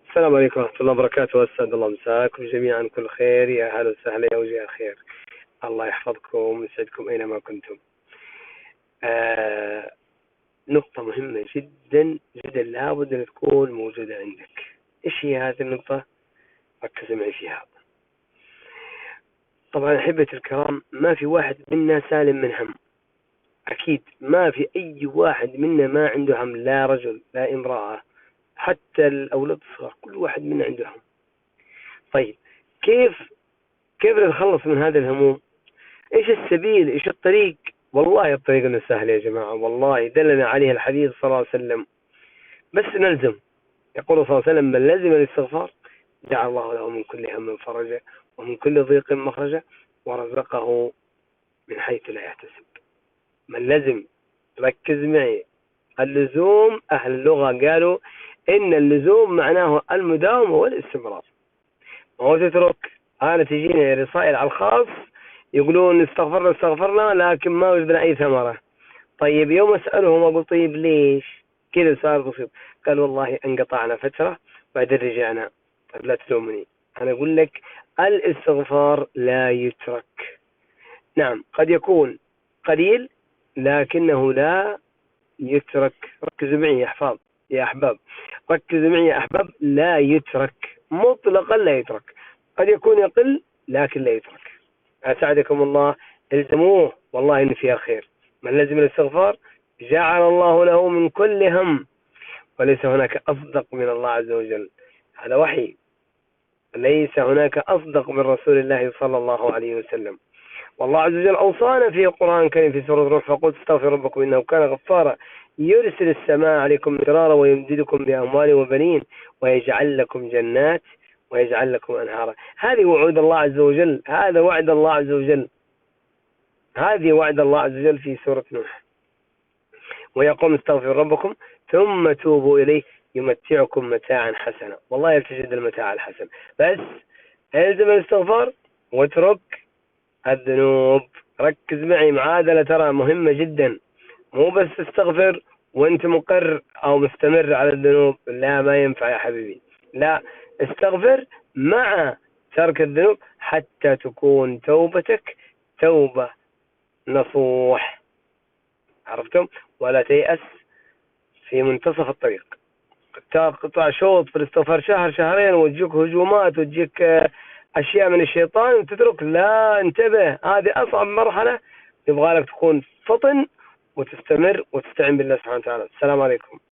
السلام عليكم ورحمة الله وبركاته، أسعد الله مساكم جميعا كل خير، يا أهلا وسهلا يا وجه الخير. الله يحفظكم ويسعدكم أينما كنتم. آه نقطة مهمة جدا جدا لابد أن تكون موجودة عندك. إيش هي هذه النقطة؟ ركزوا معي فيها. طبعا أحبة الكرام، ما في واحد منا سالم من هم. أكيد ما في أي واحد منا ما عنده هم، لا رجل لا امرأة، حتى الأولاد الصغار، كل واحد منا عنده هم. طيب، كيف نتخلص من هذه الهموم؟ ايش السبيل؟ ايش الطريق؟ والله الطريق انه سهل يا جماعة، والله دلنا عليه الحديث صلى الله عليه وسلم، بس نلزم. يقول صلى الله عليه وسلم: من لزم الاستغفار جعل الله له من كل هم فرجا ومن كل ضيق مخرجا ورزقه من حيث لا يحتسب. من لزم، ركز معي، اللزوم أهل اللغة قالوا إن اللزوم معناه المداومة والاستمرار. ما هو تترك. أنا تجيني رسائل على الخاص يقولون استغفرنا لكن ما وجدنا أي ثمرة. طيب يوم أسألهم أقول: طيب ليش؟ كذا سؤال بسيط. قال: والله انقطعنا فترة بعدين رجعنا. طيب لا تلومني، أنا أقول لك الاستغفار لا يترك. نعم قد يكون قليل لكنه لا يترك. ركزوا معي يا أحباب، ركزوا معي يا أحباب، لا يترك مطلقا، لا يترك. قد يكون يقل لكن لا يترك. أسعدكم الله، الزموه والله إن فيها خير. من لزم الاستغفار جعل الله له من كل هم، وليس هناك أصدق من الله عز وجل. هذا وحي، ليس هناك أصدق من رسول الله صلى الله عليه وسلم. والله عز وجل أوصانا في القرآن الكريم في سورة الروح: فقلت استغفر ربكم إنه كان غفارا يرسل السماء عليكم مدرارا ويمددكم بأموال وبنين ويجعل لكم جنات ويجعل لكم أنهارا. هذه وعود الله عز وجل، هذا وعد الله عز وجل، هذه وعد الله عز وجل في سورة نوح: ويقوم استغفر ربكم ثم توبوا إليه يمتعكم متاعا حسنا. والله يلتجد المتاع الحسن، بس الزم الاستغفار واترك الذنوب. ركز معي، معادلة ترى مهمة جدا. مو بس تستغفر وانت مقر او مستمر على الذنوب، لا ما ينفع يا حبيبي. لا، استغفر مع ترك الذنوب حتى تكون توبتك توبة نصوح. عرفتم؟ ولا تيأس في منتصف الطريق. تقطع شوط في الاستغفار شهر شهرين وتجيك هجومات وتجيك أشياء من الشيطان وتترك. لا، انتبه، هذه أصعب مرحلة. يبغى لك تكون فطن وتستمر وتستعين بالله سبحانه وتعالى. السلام عليكم.